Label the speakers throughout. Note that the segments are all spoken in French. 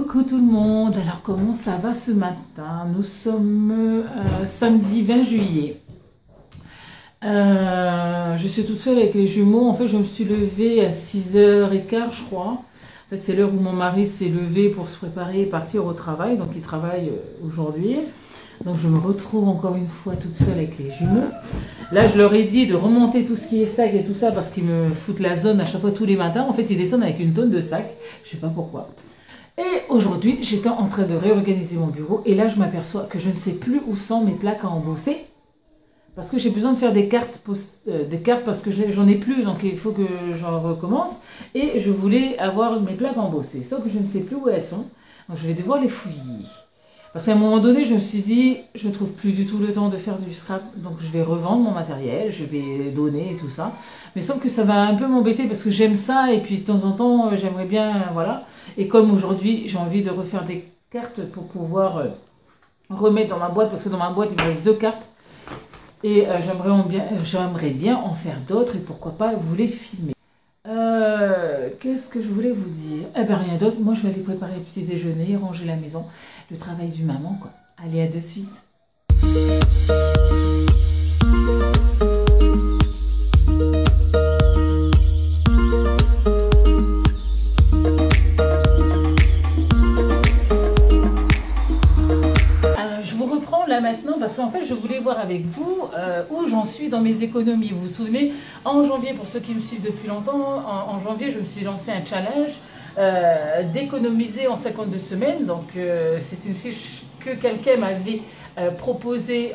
Speaker 1: Coucou tout le monde, alors comment ça va ce matin? Nous sommes samedi 20 juillet. Je suis toute seule avec les jumeaux. En fait, je me suis levée à 6h15, je crois. En fait, c'est l'heure où mon mari s'est levé pour se préparer et partir au travail. Donc, il travaille aujourd'hui. Donc, je me retrouve encore une fois toute seule avec les jumeaux. Là, je leur ai dit de remonter tout ce qui est sac et tout ça parce qu'ils me foutent la zone à chaque fois tous les matins. En fait, ils descendent avec une tonne de sacs. Je sais pas pourquoi. Et aujourd'hui, j'étais en train de réorganiser mon bureau. Et là, je m'aperçois que je ne sais plus où sont mes plaques à embosser. Parce que j'ai besoin de faire des cartes parce que j'en ai plus, donc il faut que j'en recommence. Et je voulais avoir mes plaques embossées, sauf que je ne sais plus où elles sont. Donc je vais devoir les fouiller. Parce qu'à un moment donné, je me suis dit, je ne trouve plus du tout le temps de faire du scrap, donc je vais revendre mon matériel, je vais donner et tout ça. Mais sauf que ça va un peu m'embêter parce que j'aime ça et puis de temps en temps, j'aimerais bien, voilà. Et comme aujourd'hui, j'ai envie de refaire des cartes pour pouvoir remettre dans ma boîte, parce que dans ma boîte, il me reste 2 cartes. Et j'aimerais bien en faire d'autres et pourquoi pas vous les filmer. Qu'est-ce que je voulais vous dire? Eh ben rien d'autre, moi je vais aller préparer le petit déjeuner, ranger la maison, le travail du maman quoi. Allez, à de suite. Maintenant, parce qu'en fait je voulais voir avec vous où j'en suis dans mes économies. Vous vous souvenez, en janvier, pour ceux qui me suivent depuis longtemps, en janvier je me suis lancé un challenge d'économiser en 52 semaines. Donc c'est une fiche que quelqu'un m'avait proposée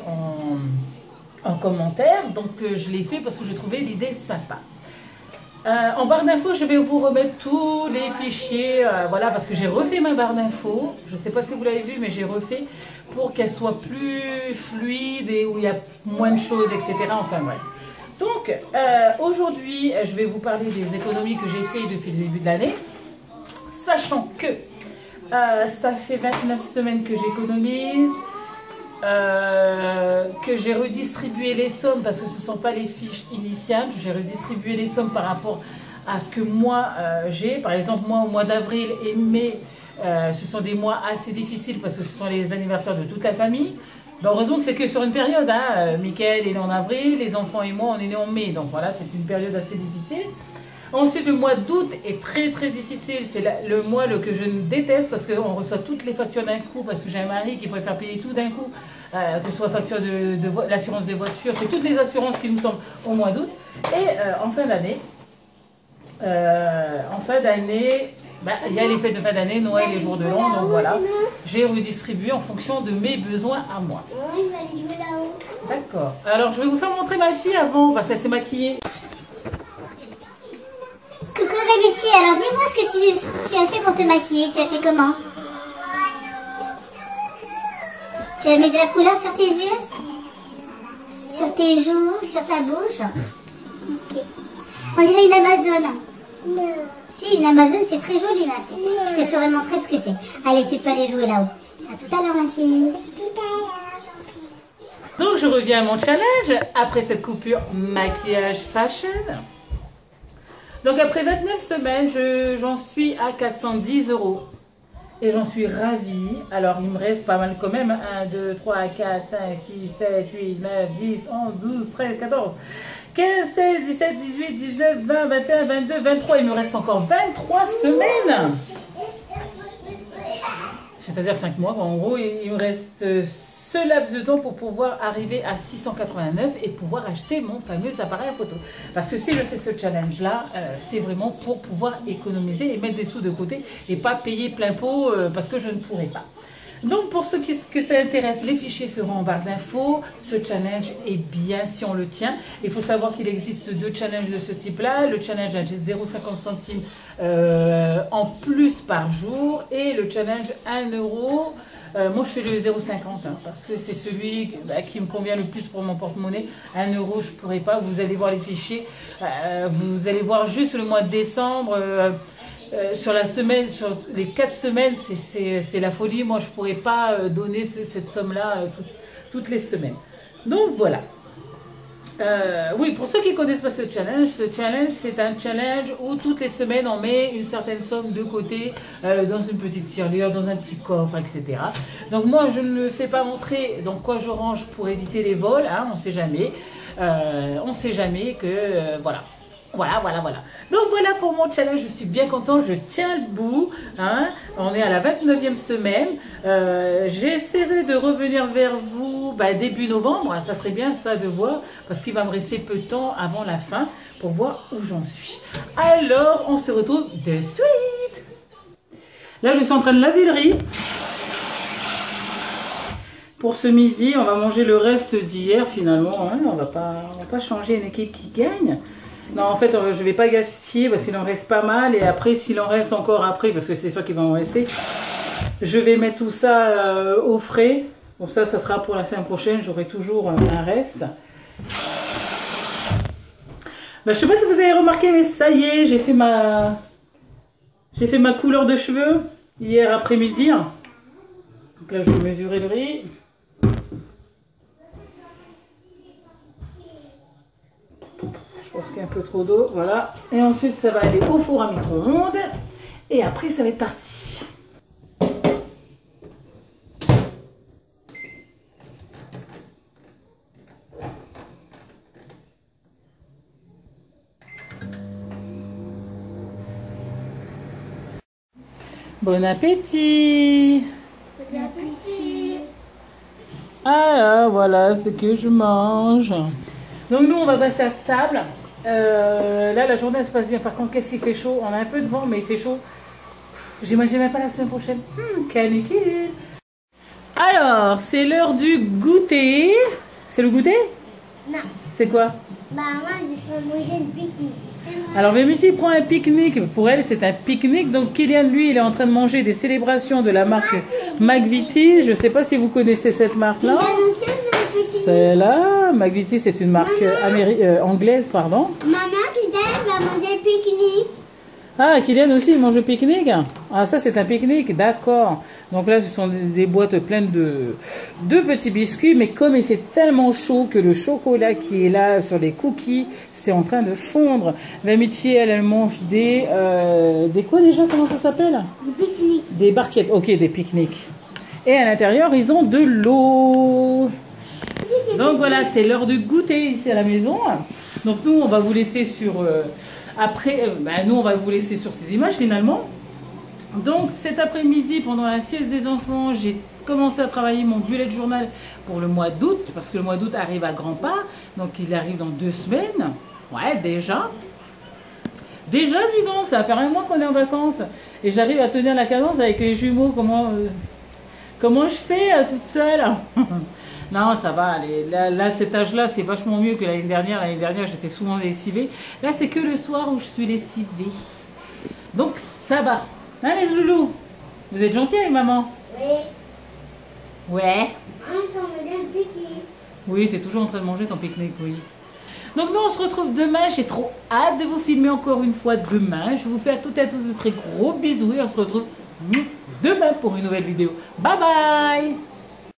Speaker 1: en commentaire, donc je l'ai fait parce que je trouvais l'idée sympa. En barre d'infos, je vais vous remettre tous les fichiers, voilà, parce que j'ai refait ma barre d'infos. Je ne sais pas si vous l'avez vu, mais j'ai refait pour qu'elle soit plus fluide et où il y a moins de choses, etc. Enfin bref. Donc, aujourd'hui, je vais vous parler des économies que j'ai fait depuis le début de l'année, sachant que ça fait 29 semaines que j'économise. Que j'ai redistribué les sommes parce que ce ne sont pas les fiches initiales. J'ai redistribué les sommes par rapport à ce que moi j'ai. Par exemple, moi au mois d'avril et mai, ce sont des mois assez difficiles parce que ce sont les anniversaires de toute la famille. Ben, heureusement que c'est que sur une période. Mickaël est né en avril, les enfants et moi on est nés en mai. Donc voilà, c'est une période assez difficile. Ensuite, le mois d'août est très très difficile. C'est le mois que je déteste parce qu'on reçoit toutes les factures d'un coup. Parce que j'ai un mari qui préfère payer tout d'un coup, que ce soit facture de l'assurance des voitures. C'est toutes les assurances qui nous tombent au mois d'août. Et en fin d'année, il y a les fêtes de fin d'année, Noël et jours de l'an. Donc voilà, j'ai redistribué en fonction de mes besoins à moi. D'accord. Alors, je vais vous faire montrer ma fille avant parce qu'elle s'est maquillée.
Speaker 2: Coucou Babiti, alors dis-moi ce que tu as fait pour te maquiller. Tu as fait comment? Tu as mis de la couleur sur tes yeux? Sur tes joues? Sur ta bouche? Ok. On dirait une Amazone. Non. Si, une Amazone, c'est très joli ma fille. Je te ferai montrer ce que c'est. Allez, tu peux aller jouer là-haut. À tout à l'heure ma fille.
Speaker 1: Donc je reviens à mon challenge après cette coupure maquillage fashion. Donc après 29 semaines, j'en suis à 410 €. Et j'en suis ravie. Alors il me reste pas mal quand même. 1, 2, 3, 4, 5, 6, 7, 8, 9, 10, 11, 12, 13, 14, 15, 16, 17, 18, 19, 20, 21, 22, 23. Il me reste encore 23 semaines. C'est-à-dire 5 mois. En gros, il me reste ce laps de temps pour pouvoir arriver à 689 et pouvoir acheter mon fameux appareil photo. Parce que si je fais ce challenge-là, c'est vraiment pour pouvoir économiser et mettre des sous de côté et pas payer plein pot parce que je ne pourrais pas. Donc pour ceux que ça intéresse, les fichiers seront en barre d'infos. Ce challenge est bien si on le tient. Il faut savoir qu'il existe 2 challenges de ce type-là. Le challenge à 0,50 centimes en plus par jour et le challenge 1 €. Moi je fais le 0,50 parce que c'est celui qui me convient le plus pour mon porte-monnaie. 1 € je pourrais pas. Vous allez voir les fichiers. Vous allez voir juste le mois de décembre. Sur la semaine, sur les 4 semaines, c'est la folie. Moi, je ne pourrais pas donner cette somme-là toutes les semaines. Donc, voilà. Oui, pour ceux qui ne connaissent pas ce challenge c'est un challenge où toutes les semaines on met une certaine somme de côté dans une petite tirelire, dans un petit coffre, etc. Donc moi je ne fais pas montrer dans quoi je range pour éviter les vols, hein, on ne sait jamais que voilà. Voilà. Donc voilà pour mon challenge, je suis bien contente, je tiens le bout, hein. On est à la 29e semaine, j'essaierai de revenir vers vous début novembre, ça serait bien ça de voir, parce qu'il va me rester peu de temps avant la fin pour voir où j'en suis. Alors on se retrouve de suite. Là je suis en train de laver le riz. Pour ce midi, on va manger le reste d'hier finalement, hein. On va pas changer une équipe qui gagne. Non, en fait, je ne vais pas gaspiller parce qu'il en reste pas mal. Et après, s'il en reste encore après, parce que c'est sûr qu'il va en rester, je vais mettre tout ça au frais. Bon, ça sera pour la semaine prochaine. J'aurai toujours un reste. Je ne sais pas si vous avez remarqué, mais ça y est, j'ai fait ma couleur de cheveux hier après-midi. Donc là, je vais mesurer le riz. Je pense qu'il y a un peu trop d'eau, voilà. Et ensuite, ça va aller au four à micro-ondes. Et après, ça va être parti. Bon appétit!
Speaker 2: Bon appétit.
Speaker 1: Alors, voilà ce que je mange. Donc nous, on va passer à table. Là, la journée elle se passe bien. Par contre, qu'est-ce qu'il fait chaud? On a un peu de vent, mais il fait chaud. J'imagine même pas la semaine prochaine. Canicule. Alors, c'est l'heure du goûter. C'est le goûter?
Speaker 2: Non.
Speaker 1: C'est quoi?
Speaker 2: Moi, je vais manger une pique-nique.
Speaker 1: Alors, Vémuti prend un pique-nique. Pour elle, c'est un pique-nique. Donc, Kylian, lui, il est en train de manger des célébrations de la marque McVitie. Je ne sais pas si vous connaissez cette marque-là. C'est là, McVitie, c'est une marque anglaise, pardon.
Speaker 2: Maman, Kylian va manger un pique-nique.
Speaker 1: Ah, Kylian aussi, il mange le pique-nique. Ah, ça, c'est un pique-nique, d'accord. Donc là, ce sont des boîtes pleines de petits biscuits. Mais comme il fait tellement chaud que le chocolat qui est là sur les cookies, c'est en train de fondre. L'amitié, elle mange des quoi déjà? Comment ça s'appelle?
Speaker 2: Des pique-niques.
Speaker 1: Des barquettes, ok, des pique-niques. Et à l'intérieur, ils ont de l'eau. Donc voilà, c'est l'heure de goûter ici à la maison. Donc nous, on va vous laisser sur... nous, on va vous laisser sur ces images finalement. Donc cet après-midi, pendant la sieste des enfants, j'ai commencé à travailler mon bullet journal pour le mois d'août. Parce que le mois d'août arrive à grands pas. Donc il arrive dans 2 semaines. Ouais, déjà. Déjà, dis donc, ça va faire un mois qu'on est en vacances. Et j'arrive à tenir la cadence avec les jumeaux. Comment je fais toute seule? Non, ça va. Là, cet âge-là, c'est vachement mieux que l'année dernière. L'année dernière, j'étais souvent lessivée. Là, c'est que le soir où je suis lessivée. Donc, ça va. Hein, les loulous? Vous êtes gentils avec maman?
Speaker 2: Oui.
Speaker 1: Ouais.
Speaker 2: On me donne un pique-nique.
Speaker 1: Oui, tu es toujours en train de manger ton pique-nique, oui. Donc, nous, on se retrouve demain. J'ai trop hâte de vous filmer encore une fois demain. Je vous fais à toutes et à tous de très gros bisous. Et on se retrouve demain pour une nouvelle vidéo. Bye bye!